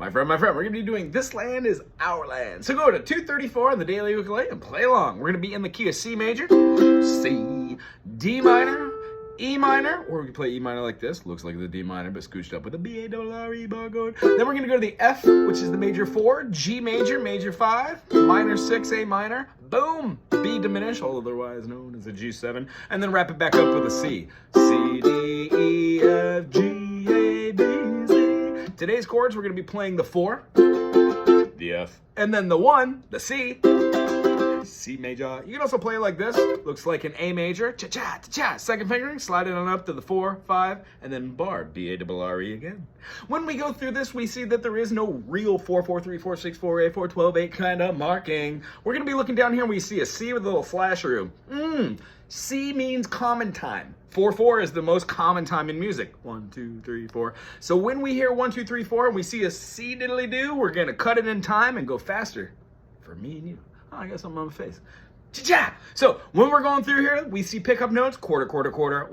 My friend, we're going to be doing This Land Is Our Land. So go to 234 on the daily ukulele and play along. We're going to be in the key of C major, C, D minor, E minor, or we can play E minor like this. Looks like the D minor, but scooched up with a B-A-R-R-E barcode. Then we're going to go to the F, which is the major 4, G major, major 5, minor 6, A minor, boom, B diminished, otherwise known as a G7, and then wrap it back up with a C. C, D, E, F, G, A, B, C. Today's chords, we're going to be playing the 4, the F, and then the 1, the C, C major. You can also play it like this. Looks like an A major, cha-cha, cha-cha. Second fingering, slide it on up to the 4, 5, and then bar, B-A-R-R-E again. When we go through this, we see that there is no real 4, 4, 3, 4, 6, 4, 8, 4, 12, 8 kind of marking. We're going to be looking down here and we see a C with a little slash through. C means common time. 4, 4 is the most common time in music. 1, 2, 3, 4. So when we hear 1, 2, 3, 4 and we see a C diddly-do, we're going to cut it in time and go faster for me and you. Oh, I got something on my face. Cha-cha! So when we're going through here, we see pickup notes, quarter, quarter, quarter.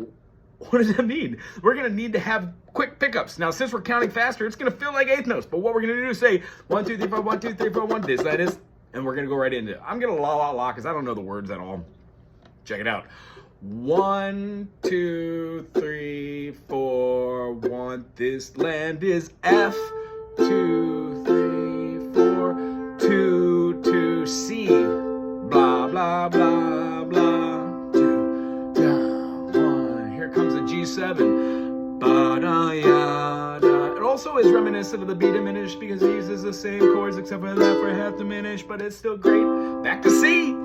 What does that mean? We're going to need to have quick pickups. Now, since we're counting faster, it's going to feel like eighth notes. But what we're going to do is say 1, 2, 3, 4, 1, 2, 3, 4, 1, this, that is, and we're going to go right into it. I'm going to la, because I don't know the words at all. Check it out. 1, 2, 3, 4, 1, this land is F. 2, 3, 4, 2, 2, C. Blah, blah, blah, blah. 2, down, 1. Here comes a G7. Ba-da-ya-da. It also is reminiscent of the B diminished because it uses the same chords except for that for half diminished, but it's still great. Back to C.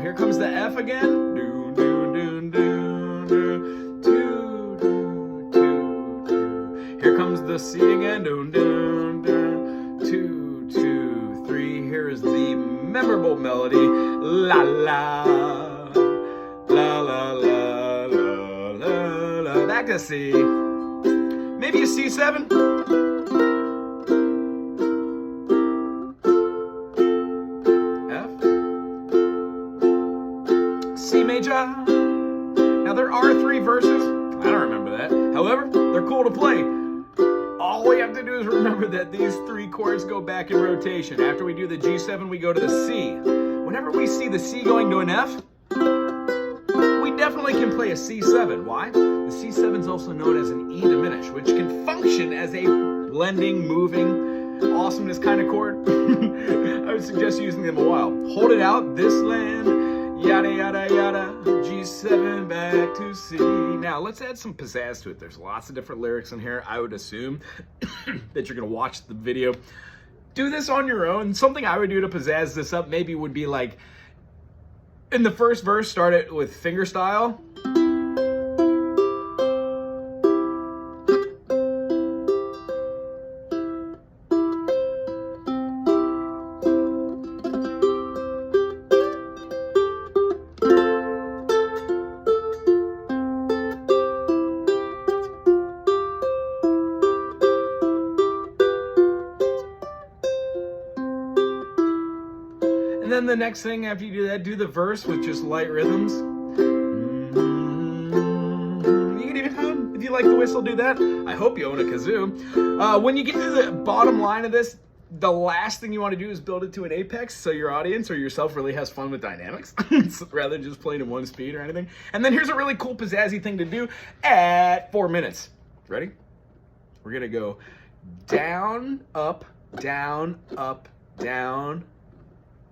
Here comes the F again. Do, do, do, do, do. 2, 2, 2, 2. Here comes the C again. Do, do, do. 2, 2, 3. Here is the memorable melody. La, la. La, la, la, la, la, la. Back to C. Maybe a C7. C major. Now there are 3 verses. I don't remember that. However, they're cool to play. All we have to do is remember that these 3 chords go back in rotation. After we do the G7, we go to the C. Whenever we see the C going to an F, we definitely can play a C7. Why? The C7 is also known as an E diminished, which can function as a blending, moving, awesomeness kind of chord. I would suggest using them a while. Hold it out. This land. Yada, yada, yada, G7 back to C. Now, let's add some pizzazz to it. There's lots of different lyrics in here. I would assume that you're going to watch the video. Do this on your own. Something I would do to pizzazz this up maybe would be like, in the first verse, start it with finger style. And then the next thing after you do that, do the verse with just light rhythms. You can even hum. If you like the whistle, do that. I hope you own a kazoo. When you get to the bottom line of this, the last thing you want to do is build it to an apex so your audience or yourself really has fun with dynamics rather than just playing in one speed or anything. And then here's a really cool pizzazzy thing to do at 4 minutes. Ready? We're going to go down, up, down, up, down,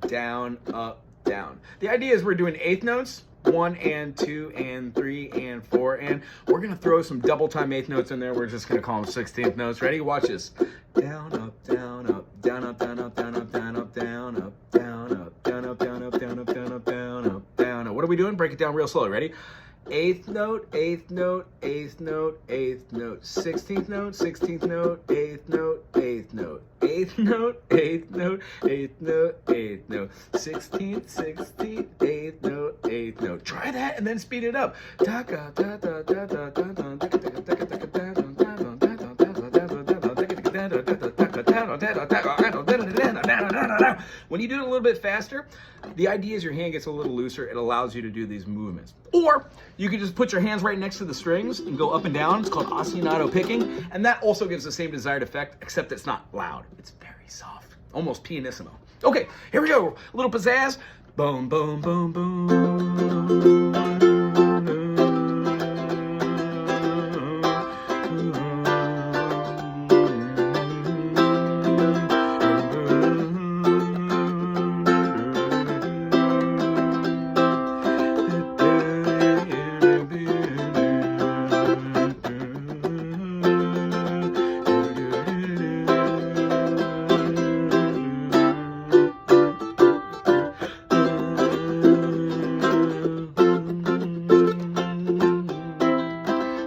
down, up, down. The idea is we're doing eighth notes, 1 and 2 and 3 and 4, and we're gonna throw some double time eighth notes in there. We're just gonna call them 16th notes. Ready? Watch this. Down, up, down, up, down, up, down, up, down, up, down, up, down, up, down, up, down, up, down, up, down, up, down, up, down, up, down, up. What are we doing? Break it down real slowly. Ready? Eighth note, eighth note, eighth note, eighth note, 16th note, 16th note, eighth note, eighth note, eighth note, eighth note, eighth note, eighth note, 16th, 16th, eighth note, eighth note. Try that and then speed it up. When you do it a little bit faster, the idea is your hand gets a little looser. It allows you to do these movements. Or you can just put your hands right next to the strings and go up and down. It's called ostinato picking. And that also gives the same desired effect, except it's not loud. It's very soft, almost pianissimo. Okay, here we go. A little pizzazz. Boom, boom, boom, boom.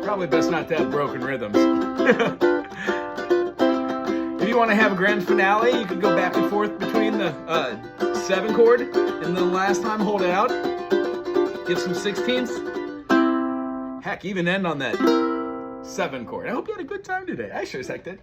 Probably best not to have broken rhythms. If you want to have a grand finale, you can go back and forth between the 7 chord and the last time hold it out. Give some 16ths. Heck, even end on that 7 chord. I hope you had a good time today. I sure as heck did.